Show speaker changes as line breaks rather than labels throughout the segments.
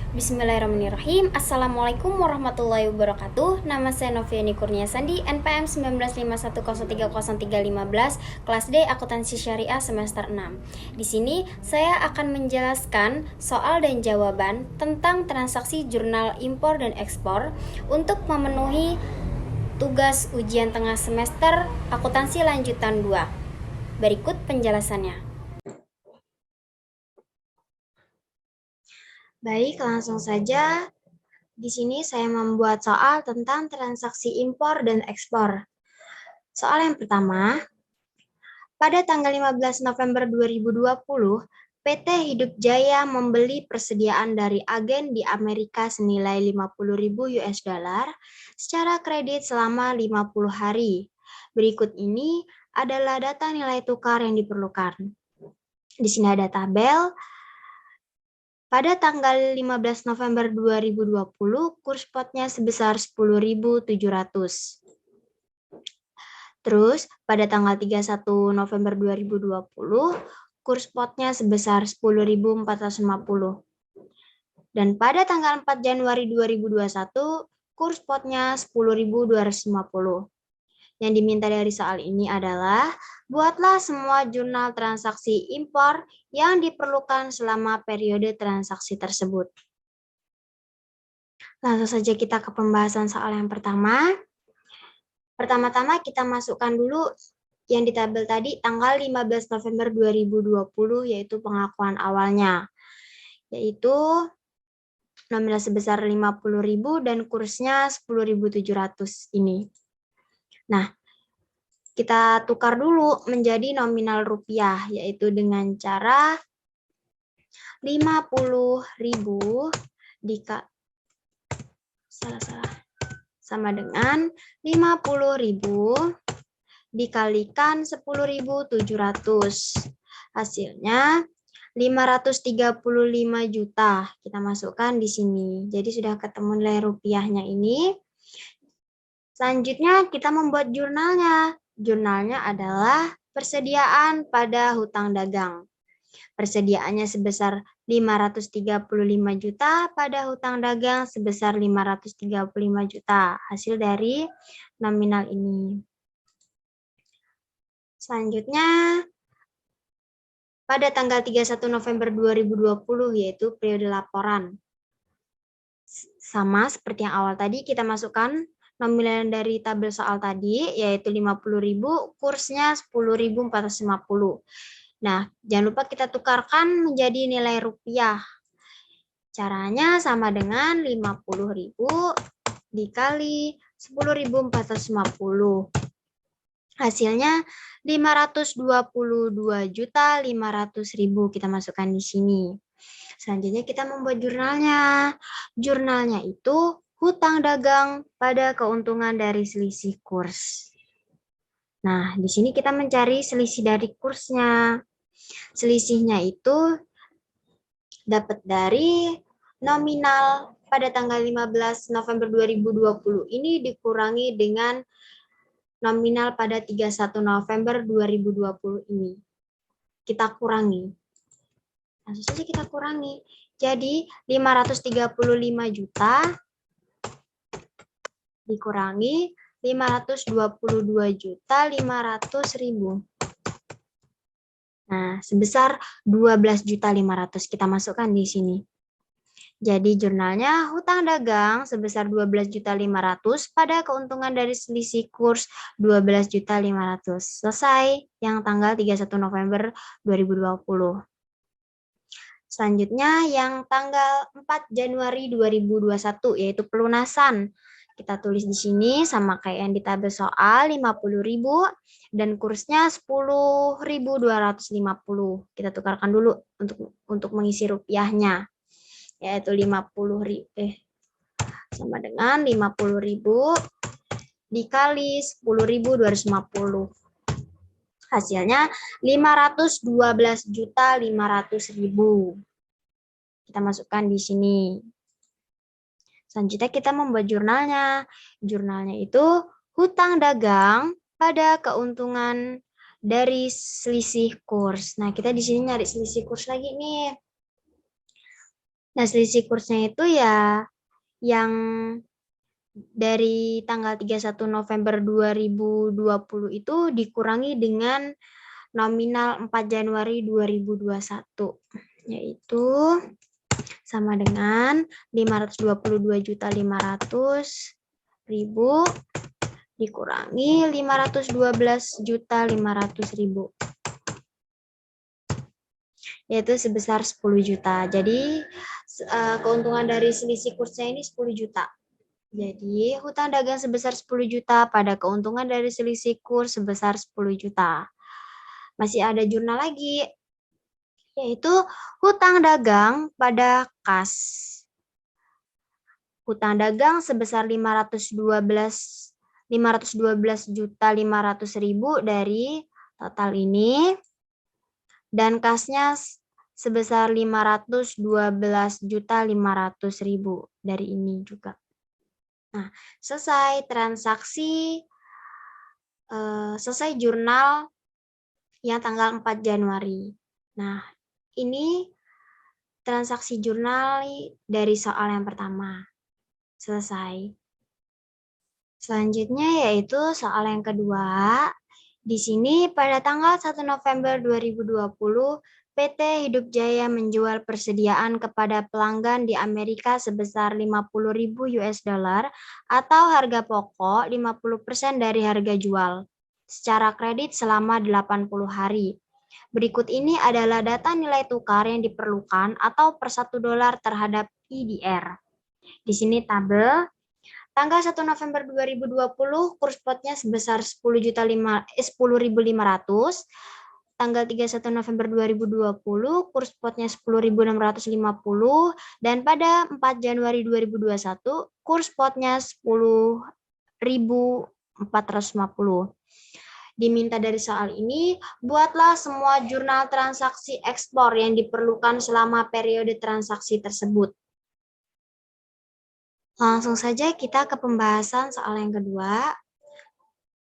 Bismillahirrahmanirrahim. Assalamualaikum warahmatullahi wabarakatuh. Nama saya Noviani Kurnia Sandi, NPM 1951030315, kelas D Akuntansi Syariah semester 6. Di sini saya akan menjelaskan soal dan jawaban tentang transaksi jurnal impor dan ekspor untuk memenuhi tugas ujian tengah semester akuntansi lanjutan 2. Berikut penjelasannya. Baik, langsung saja. Di sini saya membuat soal tentang transaksi impor dan ekspor. Soal yang pertama, pada tanggal 15 November 2020, PT Hidup Jaya membeli persediaan dari agen di Amerika senilai 50.000 US dollar secara kredit selama 50 hari. Berikut ini adalah data nilai tukar yang diperlukan. Di sini ada tabel. Pada tanggal 15 November 2020, kurs spotnya sebesar 10.700. Terus, pada tanggal 31 November 2020, kurs spotnya sebesar 10.450. Dan pada tanggal 4 Januari 2021, kurs spotnya 10.250. Yang diminta dari soal ini adalah buatlah semua jurnal transaksi impor yang diperlukan selama periode transaksi tersebut. Langsung saja kita ke pembahasan soal yang pertama. Pertama-tama kita masukkan dulu yang di tabel tadi tanggal 15 November 2020 yaitu pengakuan awalnya. Yaitu nominal sebesar 50.000 dan kursnya 10.700 ini. Nah, kita tukar dulu menjadi nominal rupiah, yaitu dengan cara 50.000 sama dengan 50.000 dikalikan 10.700. Hasilnya 535 juta. Kita masukkan di sini. Jadi sudah ketemu nilai rupiahnya ini. Selanjutnya kita membuat jurnalnya. Jurnalnya adalah persediaan pada hutang dagang. Persediaannya sebesar 535 juta pada hutang dagang sebesar 535 juta. Hasil dari nominal ini. Selanjutnya, pada tanggal 31 November 2020 yaitu periode laporan. Sama seperti yang awal tadi kita masukkan nominal dari tabel soal tadi, yaitu 50.000, kursnya 10.450. Nah, jangan lupa kita tukarkan menjadi nilai rupiah. Caranya sama dengan 50.000 dikali 10.450. Hasilnya 522.500.000 kita masukkan di sini. Selanjutnya kita membuat jurnalnya. Jurnalnya itu hutang dagang pada keuntungan dari selisih kurs. Nah, di sini kita mencari selisih dari kursnya. Selisihnya itu dapat dari nominal pada tanggal 15 November 2020 ini dikurangi dengan nominal pada 31 November 2020 ini. Kita kurangi. Langsung saja kita kurangi. Jadi 535 juta dikurangi 522.500.000. Nah, sebesar 12.500.000 kita masukkan di sini. Jadi jurnalnya hutang dagang sebesar 12.500.000 pada keuntungan dari selisih kurs 12.500.000. Selesai yang tanggal 31 November 2020. Selanjutnya yang tanggal 4 Januari 2021 yaitu pelunasan. Kita tulis di sini sama kayak yang di tabel soal 50.000 dan kursnya 10.250. Kita tukarkan dulu untuk mengisi rupiahnya. Yaitu 50.000 sama dengan 50.000 dikali 10.250. Hasilnya 512.500.000. Kita masukkan di sini. Selanjutnya kita membuat jurnalnya. Jurnalnya itu hutang dagang pada keuntungan dari selisih kurs. Nah, kita di sini nyari selisih kurs lagi nih. Nah, selisih kursnya itu ya yang dari tanggal 31 November 2020 itu dikurangi dengan nominal 4 Januari 2021, yaitu sama dengan 522.500.000 dikurangi 512.500.000, yaitu sebesar 10 juta. Jadi keuntungan dari selisih kursnya ini 10 juta. Jadi hutang dagang sebesar 10 juta pada keuntungan dari selisih kurs sebesar 10 juta. Masih ada jurnal lagi, yaitu hutang dagang pada kas. Hutang dagang sebesar 512.500.000 dari total ini, dan kasnya sebesar 512.500.000 dari ini juga. Nah, selesai transaksi, selesai jurnal yang tanggal 4 Januari. Nah, ini transaksi jurnal dari soal yang pertama. Selesai. Selanjutnya yaitu soal yang kedua. Di sini pada tanggal 1 November 2020, PT Hidup Jaya menjual persediaan kepada pelanggan di Amerika sebesar 50.000 US dollar atau harga pokok 50% dari harga jual secara kredit selama 80 hari. Berikut ini adalah data nilai tukar yang diperlukan atau per 1 dolar terhadap IDR. Di sini tabel. Tanggal 1 November 2020, kurs spotnya sebesar 10.500. Tanggal 31 November 2020, kurs spotnya 10.650. Dan pada 4 Januari 2021, kurs spotnya 10.450. Diminta dari soal ini, buatlah semua jurnal transaksi ekspor yang diperlukan selama periode transaksi tersebut. Langsung saja kita ke pembahasan soal yang kedua.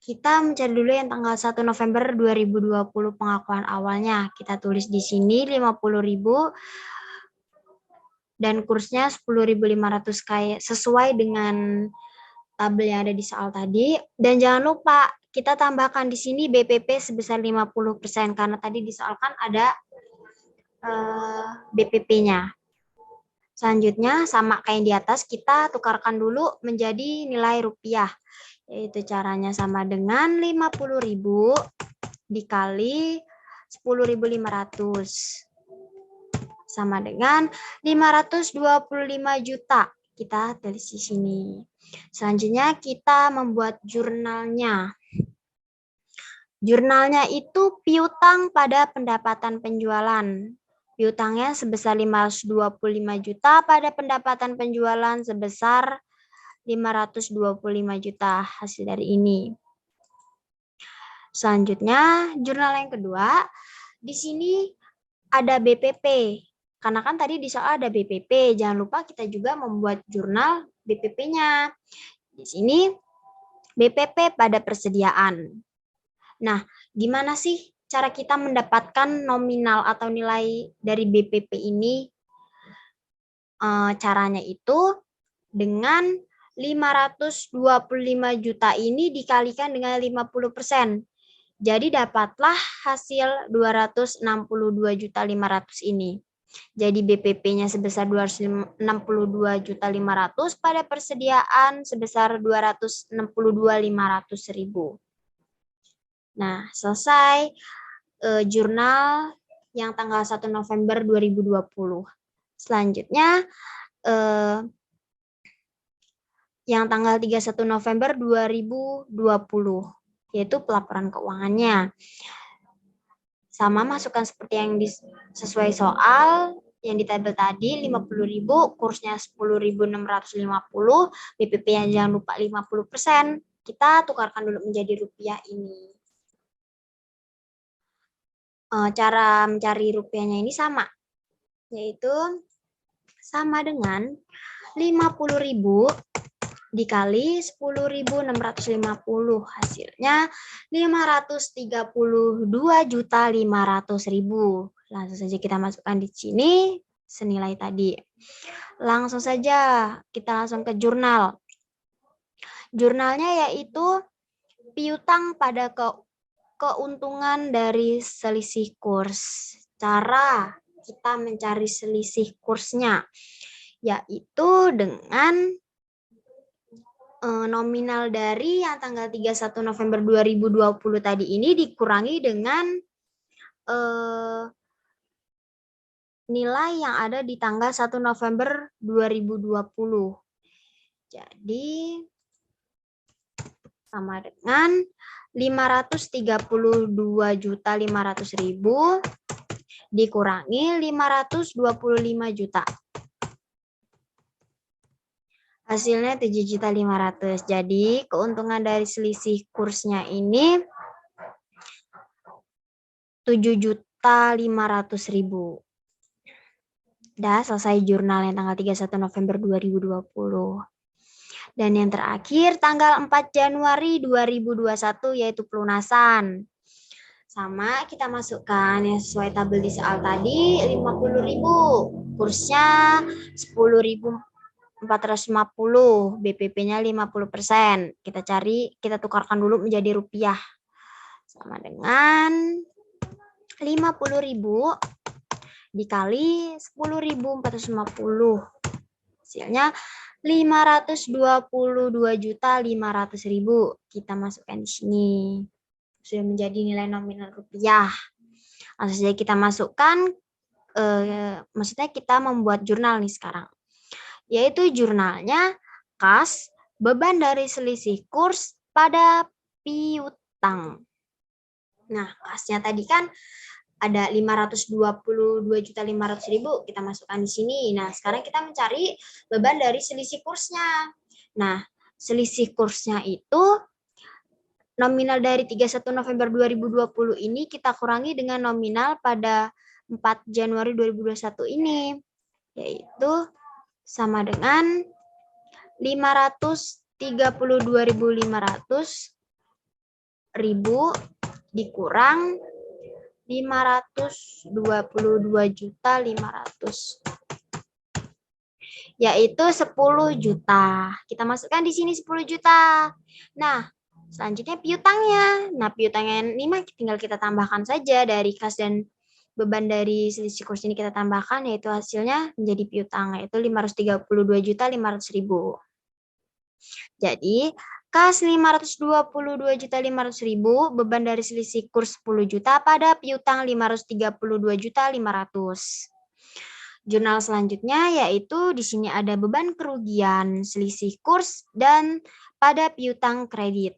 Kita mencari dulu yang tanggal 1 November 2020 pengakuan awalnya. Kita tulis di sini 50.000 dan kursnya 10.500 kayak sesuai dengan tabel yang ada di soal tadi. Dan jangan lupa kita tambahkan di sini BPP sebesar 50% karena tadi di soal kan ada BPP-nya. Selanjutnya sama kayak yang di atas, kita tukarkan dulu menjadi nilai rupiah. Yaitu caranya sama dengan 50.000 dikali 10.500. Sama dengan 525 juta. Kita tulis di sini. Selanjutnya kita membuat jurnalnya. Jurnalnya itu piutang pada pendapatan penjualan. Piutangnya sebesar 525 juta pada pendapatan penjualan sebesar 525 juta hasil dari ini. Selanjutnya, jurnal yang kedua, di sini ada BPP. Karena kan tadi di soal ada BPP, jangan lupa kita juga membuat jurnal BPP-nya. Di sini BPP pada persediaan. Nah, gimana sih cara kita mendapatkan nominal atau nilai dari BPP ini? Caranya itu dengan 525 juta ini dikalikan dengan 50%. Jadi dapatlah hasil 262.500 ini. Jadi BPP-nya sebesar 262.500 pada persediaan sebesar 262.500.000. Nah, selesai jurnal yang tanggal 1 November 2020. Selanjutnya yang tanggal 31 November 2020, yaitu pelaporan keuangannya. Sama masukkan seperti yang sesuai soal yang di tabel tadi, 50.000, kursnya 10.650, BPP-nya jangan lupa 50%. Kita tukarkan dulu menjadi rupiah ini. Cara mencari rupiahnya ini sama, yaitu sama dengan 50.000 dikali 10.650, hasilnya 532.500.000. Langsung saja kita masukkan di sini senilai tadi. Langsung saja kita langsung ke jurnal. Jurnalnya yaitu piutang pada keuntungan dari selisih kurs. Cara kita mencari selisih kursnya yaitu dengan nominal dari yang tanggal 31 November 2020 tadi ini dikurangi dengan nilai yang ada di tanggal 1 November 2020. Jadi sama dengan 532.500.000 dikurangi 525 juta. Hasilnya 7.500.000. Jadi keuntungan dari selisih kursnya ini 7.500.000. Udah selesai jurnal yang tanggal 31 November 2020. Dan yang terakhir tanggal 4 Januari 2021 yaitu pelunasan. Sama kita masukkan yang sesuai tabel di soal tadi 50.000. Kursnya 10.450, BPP-nya 50%. Kita tukarkan dulu menjadi rupiah. Sama dengan 50.000 dikali 10.450. Hasilnya 522.500.000. Kita masukkan di sini. Sudah menjadi nilai nominal rupiah. Langsung saja kita masukkan, maksudnya kita membuat jurnal nih sekarang. Yaitu jurnalnya kas beban dari selisih kurs pada piutang. Nah, kasnya tadi kan ada 522.500.000 kita masukkan di sini. Nah, sekarang kita mencari beban dari selisih kursnya. Nah, selisih kursnya itu nominal dari 31 November 2020 ini kita kurangi dengan nominal pada 4 Januari 2021 ini, yaitu sama dengan 532.500.000 dikurang 522.500.000 yaitu 10 juta. Kita masukkan di sini 10 juta. Nah, selanjutnya piutangnya. Nah, piutangnya ini tinggal kita tambahkan saja dari kas dan beban dari selisih kurs ini kita tambahkan, yaitu hasilnya menjadi piutang, yaitu 532.500.000. Jadi, kas 522.500.000, beban dari selisih kurs 10 juta pada piutang 532.500.000. Jurnal selanjutnya yaitu di sini ada beban kerugian selisih kurs dan pada piutang kredit.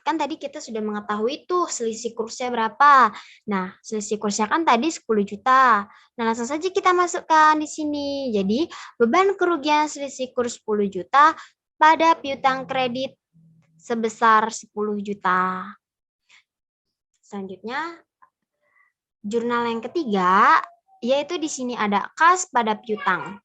Kan tadi kita sudah mengetahui tuh selisih kursnya berapa. Nah, selisih kursnya kan tadi 10 juta. Nah, langsung saja kita masukkan di sini. Jadi, beban kerugian selisih kurs 10 juta pada piutang kredit sebesar 10 juta. Selanjutnya, jurnal yang ketiga, yaitu di sini ada kas pada piutang.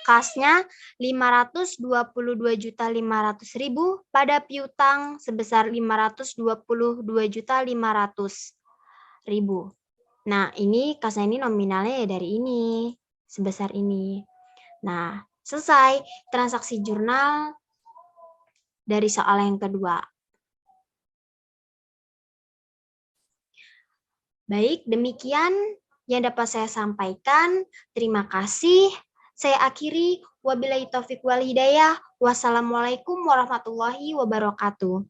Kasnya 522.500.000 pada piutang sebesar 522.500.000. Nah, ini kasnya ini nominalnya ya dari ini, sebesar ini. Nah, selesai transaksi jurnal dari soal yang kedua. Baik, demikian yang dapat saya sampaikan. Terima kasih. Saya akhiri. Wabillahi taufiq wal hidayah. Wassalamualaikum warahmatullahi wabarakatuh.